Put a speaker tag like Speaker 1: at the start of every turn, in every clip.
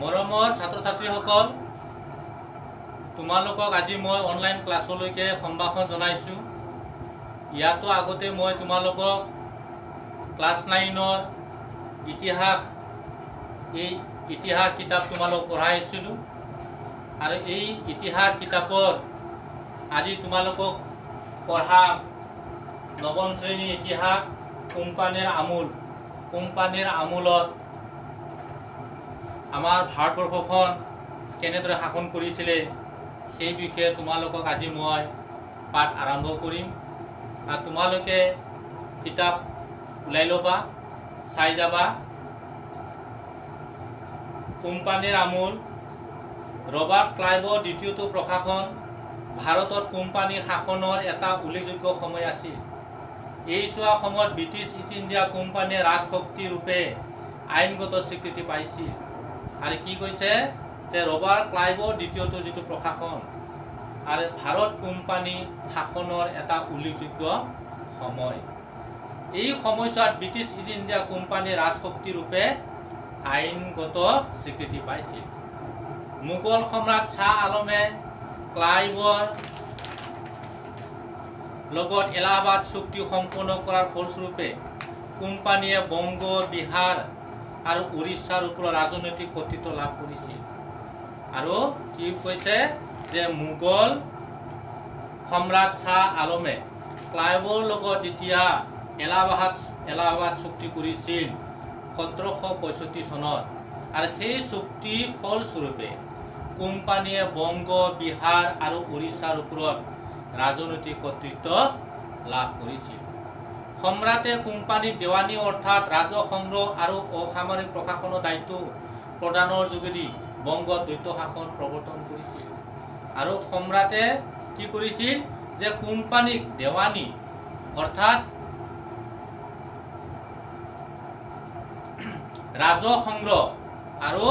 Speaker 1: মৰমৰ ছাত্ৰ ছাত্ৰীসকল, তোমালোকক আজি মই অনলাইন ক্লাছলৈকে সম্ভাষণ জনাইছোঁ। ইয়াতো আগতে মই তোমালোকক ক্লাছ 9ৰ ইতিহাস কিতাপ তোমালোক পঢ়াইছিলোঁ আৰু এই ইতিহাস কিতাপৰ আজি তোমালোকক পঢ়া 9ম শ্ৰেণী ইতিহাস কোম্পানীৰ আমূলত আমাৰ ভাৰতবৰ্ষখন কেনেদৰে শাসন কৰিছিলে সেই বিষয়ে তোমালোকক আজি মই পাঠ আৰম্ভ কৰিম। আৰু তোমালোকে কিতাপ ওলাই ল'বা, চাই যাবা। কোম্পানীৰ আমূল, ৰবাৰ্ট ক্লাইভৰ দ্বিতীয়টো প্ৰশাসন ভাৰতত কোম্পানী শাসনৰ এটা উল্লেখযোগ্য সময় আছিল। এই চোৱা সময়ত ব্ৰিটিছ ইষ্ট ইণ্ডিয়া কোম্পানীয়ে ৰাজশক্তি ৰূপে আইনগত স্বীকৃতি পাইছিল। আৰু কি কৈছে যে ৰবাৰ্ট ক্লাইভৰ দ্বিতীয়টো যিটো প্ৰশাসন আৰু ভাৰত কোম্পানী শাসনৰ এটা উল্লেখযোগ্য সময়। এই সময়ছোৱাত ব্ৰিটিছ ইষ্ট ইণ্ডিয়া কোম্পানী ৰাজশক্তি ৰূপে আইনগত স্বীকৃতি পাইছিল। মোগল সম্ৰাট শ্বাহ আলমে ক্লাইভৰ লগত এলাহাবাদ চুক্তি সম্পন্ন কৰাৰ ফলস্বৰূপে কোম্পানীয়ে বংগ, বিহাৰ আৰু উৰিষ্যাৰ ওপৰত ৰাজনৈতিক কৰ্তৃত্ব লাভ কৰিছিল। আৰু কি কৈছে যে মোগল সম্ৰাট শ্বাহ আলমে ক্লাইভৰ লগত যেতিয়া এলাহাবাদ চুক্তি কৰিছিল 1765 চনত, আৰু সেই চুক্তি ফলস্বৰূপে কোম্পানীয়ে বংগ, বিহাৰ আৰু উৰিষ্যাৰ ওপৰত ৰাজনৈতিক কৰ্তৃত্ব লাভ কৰিছিল। সম্ৰাটে কোম্পানীক দেৱানী অৰ্থাৎ ৰাজহ সংগ্ৰহ আৰু অসামৰিক প্ৰশাসনৰ দায়িত্ব প্ৰদানৰ যোগেদি বংগত দ্বৈত শাসন প্ৰৱৰ্তন কৰিছিল। আৰু সম্ৰাটে কি কৰিছিল যে কোম্পানীক দেৱানী অৰ্থাৎ ৰাজহ সংগ্ৰহ আৰু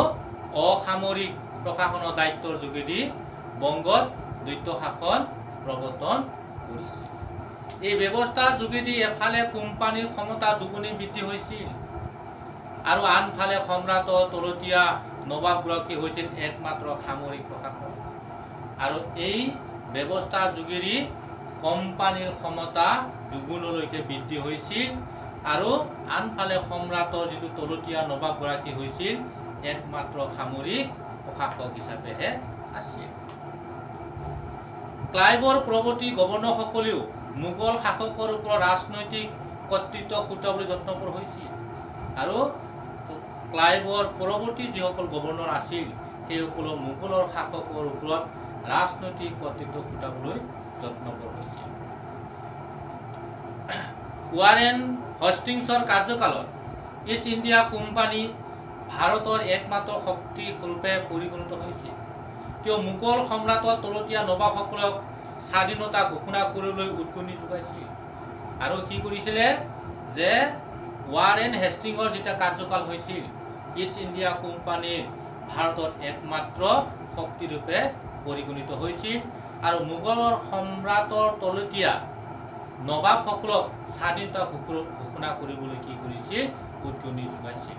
Speaker 1: অসামৰিক প্ৰশাসনৰ দায়িত্বৰ যোগেদি বংগত দ্বৈত শাসন প্ৰৱৰ্তন কৰিছিল। এই ব্যৱস্থাৰ যোগেদি এফালে কোম্পানীৰ ক্ষমতা দুগুণী বৃদ্ধি হৈছিল আৰু আনফালে সম্ৰাটৰ তলতীয়া নবাবগৰাকী হৈছিল একমাত্ৰ সামৰিক প্ৰশাসন। আৰু এই ব্যৱস্থাৰ যোগেদি কোম্পানীৰ ক্ষমতা দুগুণলৈকে বৃদ্ধি হৈছিল আৰু আনফালে সম্ৰাটৰ যিটো তলতীয়া নবাবগৰাকী হৈছিল একমাত্ৰ সামৰিক প্ৰশাসক হিচাপেহে আছিল। ক্লাইভৰ পৰৱৰ্তী গভৰ্ণৰসকলেও মোগল শাসকৰ ওপৰত ৰাজনৈতিক কৰ্তৃত্ব খুটাবলৈ যত্ন কৰা হৈছিল। আৰু ক্লাইভৰ পৰৱৰ্তী যিসকল গভৰ্ণৰ আছিল সেইসকলে মোগলৰ শাসকৰ ওপৰত ৰাজনৈতিক কৰ্তৃত্ব খুটাবলৈ যত্ন কৰা হৈছিল। ৱাৰেন হেষ্টিংছৰ কাৰ্যকালত ইষ্ট ইণ্ডিয়া কোম্পানী ভাৰতৰ একমাত্ৰ শক্তি ৰূপে পৰিগণিত হৈছিল। তেওঁ মোগল সম্ৰাটৰ তলতীয়া নবাবসকলক স্বাধীনতা ঘোষণা কৰিবলৈ উদগনি যোগাইছিল। আৰু কি কৰিছিলে যে ৱাৰেন হেষ্টিংছৰ যেতিয়া কাৰ্যকাল হৈছিল, ইষ্ট ইণ্ডিয়া কোম্পানীৰ ভাৰতত একমাত্ৰ শক্তিৰূপে পৰিগণিত হৈছিল আৰু মোগলৰ সম্ৰাটৰ তলতীয়া নবাবসকলক স্বাধীনতা ঘোষণা কৰিবলৈ কি কৰিছিল উদগনি যোগাইছিল।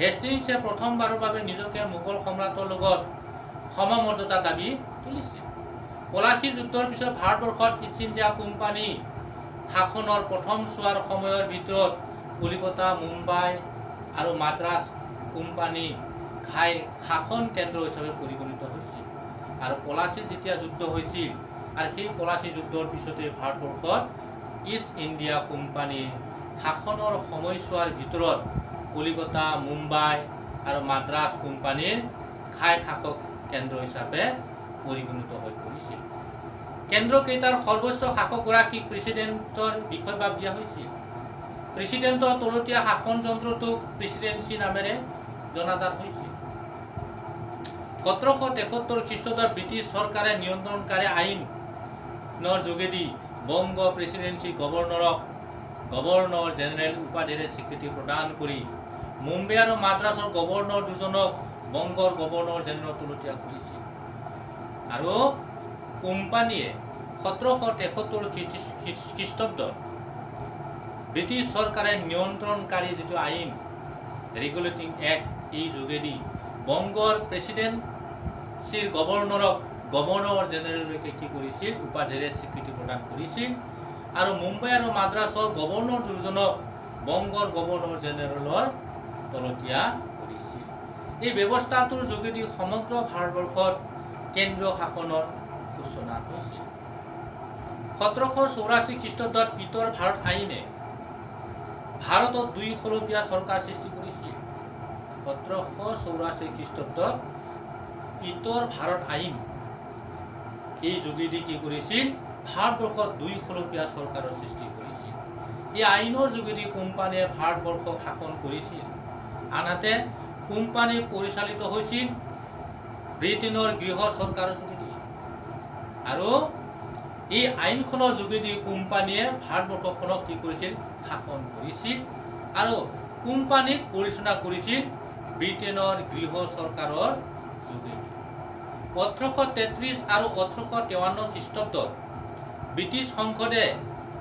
Speaker 1: হেষ্টিংছে প্ৰথমবাৰৰ বাবে নিজকে মোগল সম্ৰাটৰ লগত সমমৰ্যাদা দাবী তুলিছিল। পলাশী যুদ্ধৰ পিছত ভাৰতবৰ্ষত ইষ্ট ইণ্ডিয়া কোম্পানী শাসনৰ প্ৰথম চোৱাৰ সময়ৰ ভিতৰত কলিকতা, মুম্বাই আৰু মাদ্ৰাছ কোম্পানী শাসন কেন্দ্ৰ হিচাপে পৰিগণিত হৈছিল। আৰু পলাশী যেতিয়া যুদ্ধ হৈছিল আৰু সেই পলাশী যুদ্ধৰ পিছতে ভাৰতবৰ্ষত ইষ্ট ইণ্ডিয়া কোম্পানীৰ শাসনৰ সময়ছোৱাৰ ভিতৰত কলিকতা, মুম্বাই আৰু মাদ্ৰাছ কোম্পানীৰ শাসক কেন্দ্ৰ হিচাপে পৰিগণিত হৈ পৰিছিল। কেন্দ্ৰকেইটাৰ সৰ্বোচ্চ শাসকগৰাকীক প্ৰেচিডেণ্টৰ বিষয়বাব দিয়া হৈছিল। প্ৰেচিডেণ্টৰ তলতীয়া শাসন যন্ত্ৰটোক প্ৰেচিডেন্সি নামেৰে জনাজাত হৈছিল। 1773 খ্ৰীষ্টাব্দত ব্ৰিটিছ চৰকাৰে নিয়ন্ত্ৰণকাৰী আইনৰ যোগেদি বংগ প্ৰেচিডেন্সি গভৰ্ণৰক গভৰ্ণৰ জেনেৰেল উপাধিৰে স্বীকৃতি প্ৰদান কৰি মুম্বাই আৰু মাদ্ৰাছৰ গভৰ্ণৰ দুজনক বংগৰ গভৰ্ণৰ জেনেৰেল তলতীয়া কৰিছিল। আৰু কোম্পানীয়ে 1773 খ্ৰীষ্টাব্দত ব্ৰিটিছ চৰকাৰে নিয়ন্ত্ৰণকাৰী যিটো আইন ৰেগুলেটিং এক্ট এই যোগেদি বংগৰ প্ৰেচিডেন্সিৰ গভৰ্ণৰক গভৰ্ণৰ জেনেৰেললৈকে কি কৰিছিল উপাধিৰে স্বীকৃতি প্ৰদান কৰিছিল আৰু মুম্বাই আৰু মাদ্ৰাছৰ গভৰ্ণৰ দুজনক বংগৰ গভৰ্ণৰ জেনেৰেলৰ তলতীয়া কৰিছিল। এই ব্যৱস্থাটোৰ যোগেদি সমগ্ৰ ভাৰতবৰ্ষত কেন্দ্ৰীয় শাসনৰ সূচনা হৈছিল। 1784 খ্ৰীষ্টাব্দত পিতৰ ভাৰত আইনে ভাৰতত দুই খলপীয়া চৰকাৰ সৃষ্টি কৰিছিল। 1784 খ্ৰীষ্টাব্দত পিতৰ ভাৰত আইন এই যোগেদি কি কৰিছিল ভাৰতবৰ্ষত দুই খলপীয়া চৰকাৰৰ সৃষ্টি কৰিছিল। এই আইনৰ যোগেদি কোম্পানীয়ে ভাৰতবৰ্ষক শাসন কৰিছিল। আনহাতে কোম্পানী পৰিচালিত হৈছিল ব্ৰিটেইনৰ গৃহ চৰকাৰৰ যোগেদি আৰু এই আইনখনৰ যোগেদি কোম্পানীয়ে ভাৰতবৰ্ষখনক কি কৰিছিল শাসন কৰিছিল আৰু কোম্পানীক পৰিচালনা কৰিছিল ব্ৰিটেইনৰ গৃহ চৰকাৰৰ যোগেদি। 1833 আৰু 1853 খ্ৰীষ্টাব্দত ব্ৰিটিছ সংসদে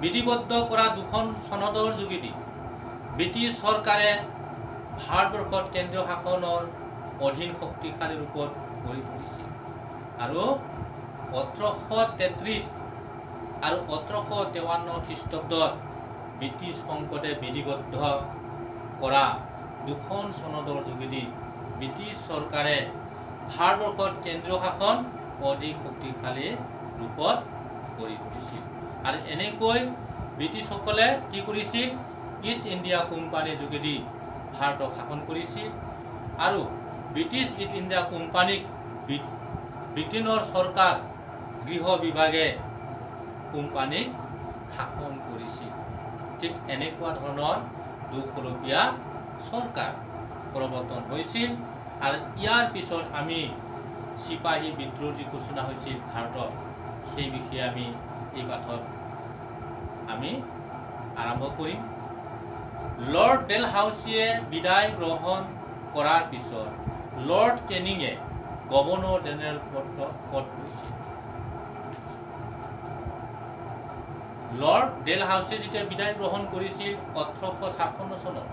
Speaker 1: বিধিবদ্ধ কৰা দুখন সনদৰ যোগেদি ব্ৰিটিছ চৰকাৰে ভাৰতবৰ্ষত কেন্দ্ৰীয় শাসনৰ অধীন শক্তিশালী ৰূপত হৈ পৰিছিল আৰু 1833 আৰু 1853 খ্ৰীষ্টাব্দত ব্ৰিটিছ সংসদে বিধিবদ্ধ কৰা দুখন সনদৰ যোগেদি ব্ৰিটিছ চৰকাৰে ভাৰতবৰ্ষত কেন্দ্ৰীয় শাসন অধিক শক্তিশালী ৰূপত কৰি তুলিছিল আৰু এনেকৈ ব্ৰিটিছসকলে কি কৰিছিল ইষ্ট ইণ্ডিয়া কোম্পানীৰ যোগেদি ভাৰতক শাসন কৰিছিল আৰু ব্ৰিটিছ ইষ্ট ইণ্ডিয়া কোম্পানীক ব্ৰিটেইনৰ চৰকাৰ গৃহ বিভাগে কোম্পানীক শাসন কৰিছিল। ঠিক এনেকুৱা ধৰণৰ দুখলপীয়া চৰকাৰ প্ৰৱৰ্তন হৈছিল আৰু ইয়াৰ পিছত আমি চিপাহী বিদ্ৰোহ যি ঘোষণা হৈছিল ভাৰতত সেই বিষয়ে আমি এই পাঠত আমি আৰম্ভ কৰিম। লৰ্ড ডেলহাউছিয়ে বিদায় গ্ৰহণ কৰাৰ পিছত লৰ্ড কেনিঙে গভৰ্ণৰ জেনেৰেল পদ লৈছিল। লৰ্ড ডেলহাউছিয়ে যেতিয়া বিদায় গ্ৰহণ কৰিছিল 1856 চনত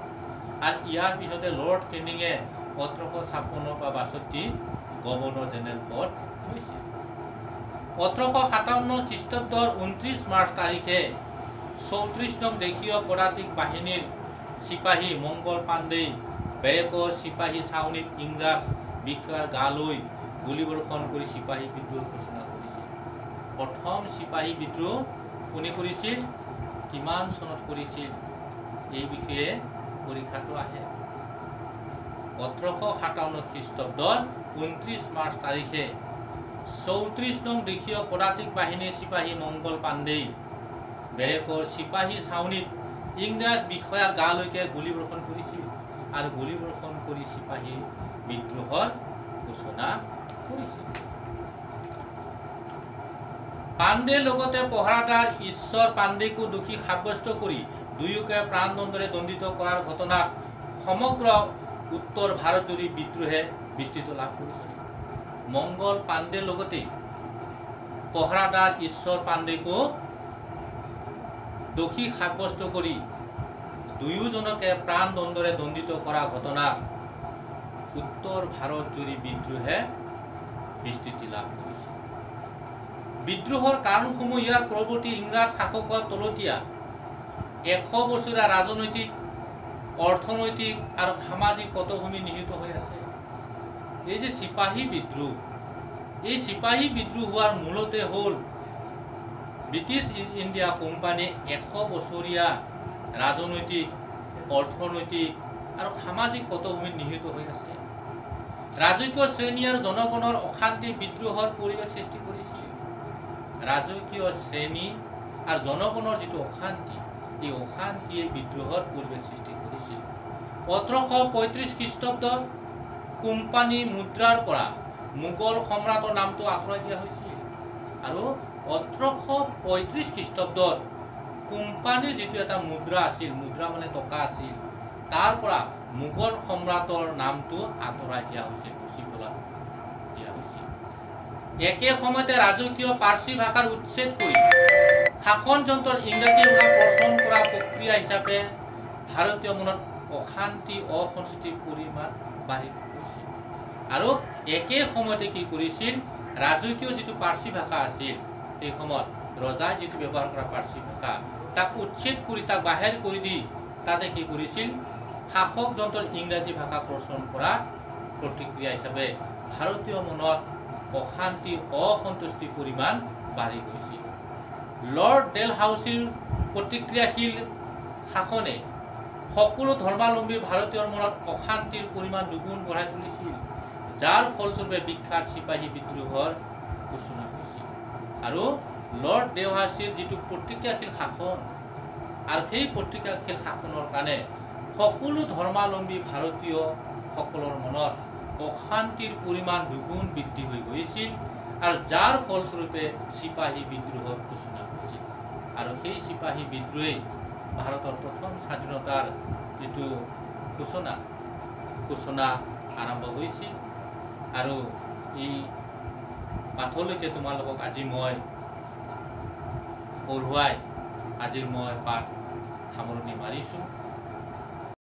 Speaker 1: আৰু ইয়াৰ পিছতে লৰ্ড কেনিঙে 1856 বা 62 গভৰ্ণৰ জেনেৰেল পদ লৈছিল। 1857 খ্ৰীষ্টাব্দৰ 29 মাৰ্চ তাৰিখে 34 নং দেশীয় পদাতিক বাহিনীৰ চিপাহী মংগল পাণ্ডেই বেৰেকৰ চিপাহী ছাউনীত ইংৰাজ বিষয়াৰ গালৈ গুলীবৰ্ষণ কৰি চিপাহী বিদ্ৰোহ ঘোষণা কৰিছিল। প্ৰথম চিপাহী বিদ্ৰোহ কোনে কৰিছিল কিমান চনত কৰিছিল এই বিষয়ে পৰীক্ষাটো আহে। 1857 খ্ৰীষ্টাব্দৰ 29 মাৰ্চ তাৰিখে 34 নং দেশীয় পদাতিক বাহিনীৰ চিপাহী মংগল পাণ্ডেই বেৰেকৰ চিপাহী ছাউনীত ইংৰাজ বিষয়াৰ গালৈকে গুলীবৰ্ষণ কৰিছিল আৰু গুলীবৰ্ষণ কৰি চিপাহী বিদ্ৰোহৰ ঘোষণা কৰিছিল। পাণ্ডেৰ লগতে পহৰাদাৰ ঈশ্বৰ পাণ্ডেকো দোষী সাব্যস্ত কৰি দুয়োকে প্ৰাণদণ্ডৰে দণ্ডিত কৰাৰ ঘটনাত সমগ্ৰ উত্তৰ ভাৰতজুৰি বিদ্ৰোহে বিস্তৃত লাভ কৰিছিল। মংগল পাণ্ডেৰ লগতে পহৰাদাৰ ঈশ্বৰ পাণ্ডেকো দোষী সাব্যস্ত কৰি দুয়োজনকে প্ৰাণদণ্ডৰে দণ্ডিত কৰা ঘটনাত উত্তৰ ভাৰতজুৰি বিদ্ৰোহে বিস্তৃতি লাভ কৰিছিল। বিদ্ৰোহৰ কাৰণসমূহ ইয়াৰ পৰৱৰ্তী ইংৰাজ শাসকৰ তলতীয়া 100 বছৰীয়া ৰাজনৈতিক অৰ্থনৈতিক আৰু সামাজিক পটভূমি নিহিত হৈ আছে। এই যে চিপাহী বিদ্ৰোহ এই চিপাহী বিদ্ৰোহ হোৱাৰ মূলতে হ'ল ব্ৰিটিছ ইষ্ট ইণ্ডিয়া কোম্পানী 100 বছৰীয়া ৰাজনৈতিক অৰ্থনৈতিক আৰু সামাজিক পটভূমিত নিহিত হৈ আছে। ৰাজকীয় শ্ৰেণী আৰু জনগণৰ অশান্তি বিদ্ৰোহৰ পৰিৱেশ সৃষ্টি কৰিছিল। ৰাজকীয় শ্ৰেণী আৰু জনগণৰ যিটো অশান্তি এই অশান্তিয়ে বিদ্ৰোহৰ পৰিৱেশ সৃষ্টি কৰিছিল। 1835 খ্ৰীষ্টাব্দত কোম্পানী মুদ্ৰাৰ পৰা মোগল সম্ৰাটৰ নামটো আঁতৰাই দিয়া হৈছিল আৰু 1835 খ্ৰীষ্টাব্দত কোম্পানীৰ যিটো এটা মুদ্ৰা আছিল মুদ্ৰা মানে টকা আছিল তাৰ পৰা মোগল সম্ৰাটৰ নামটো আঁতৰাই দিয়া হৈছিল একে সময়তে ৰাজকীয় পাৰ্চী ভাষাৰ উচ্ছেদ কৰি শাসন যন্ত্ৰত ইংৰাজী ভাষা প্ৰচলন কৰা প্ৰক্ৰিয়া হিচাপে ভাৰতীয় মনত অশান্তি অসন্তুষ্টিৰ পৰিমাণ বাঢ়ি গৈছিল। আৰু একে সময়তে কি কৰিছিল ৰাজকীয় যিটো পাৰ্চী ভাষা আছিল সেই সময়ত ৰজাই যিটো ব্যৱহাৰ কৰা পাৰ্চী ভাষা তাক উচ্ছেদ কৰি তাক বাহিৰ কৰি দি তাতে কি কৰিছিল শাসক যন্ত্ৰৰ ইংৰাজী ভাষা প্ৰচলন কৰা প্ৰতিক্ৰিয়া হিচাপে ভাৰতীয় মনত অশান্তি অসন্তুষ্টিৰ পৰিমাণ বাঢ়ি গৈছিল। লৰ্ড ডেলহাউছিৰ প্ৰতিক্ৰিয়াশীল শাসনে সকলো ধৰ্মাৱলম্বী ভাৰতীয়ৰ মনত অশান্তিৰ পৰিমাণ দুগুণ বঢ়াই তুলিছিল, যাৰ ফলস্বৰূপে বিখ্যাত চিপাহী বিদ্ৰোহৰ সূচনা হৈছিল। আৰু লৰ্ড ডেলহাউছিৰ যিটো প্ৰতিক্ৰিয়াশীল শাসন আৰু সেই প্ৰতিক্ৰিয়াশীল শাসনৰ কাৰণে সকলো ধৰ্মাৱলম্বী ভাৰতীয় সকলৰ মনত অশান্তিৰ পৰিমাণ দুগুণ বৃদ্ধি হৈ গৈছিল আৰু যাৰ ফলস্বৰূপে চিপাহী বিদ্ৰোহৰ সূচনা হৈছিল। আৰু সেই চিপাহী বিদ্ৰোহেই ভাৰতৰ প্ৰথম স্বাধীনতাৰ যিটো সূচনা আৰম্ভ হৈছিল। আৰু এই পাঠলৈকে তোমালোকক আজি মই পঢ়ুৱাই আজিৰ মই পাঠ সামৰণি মাৰিছোঁ।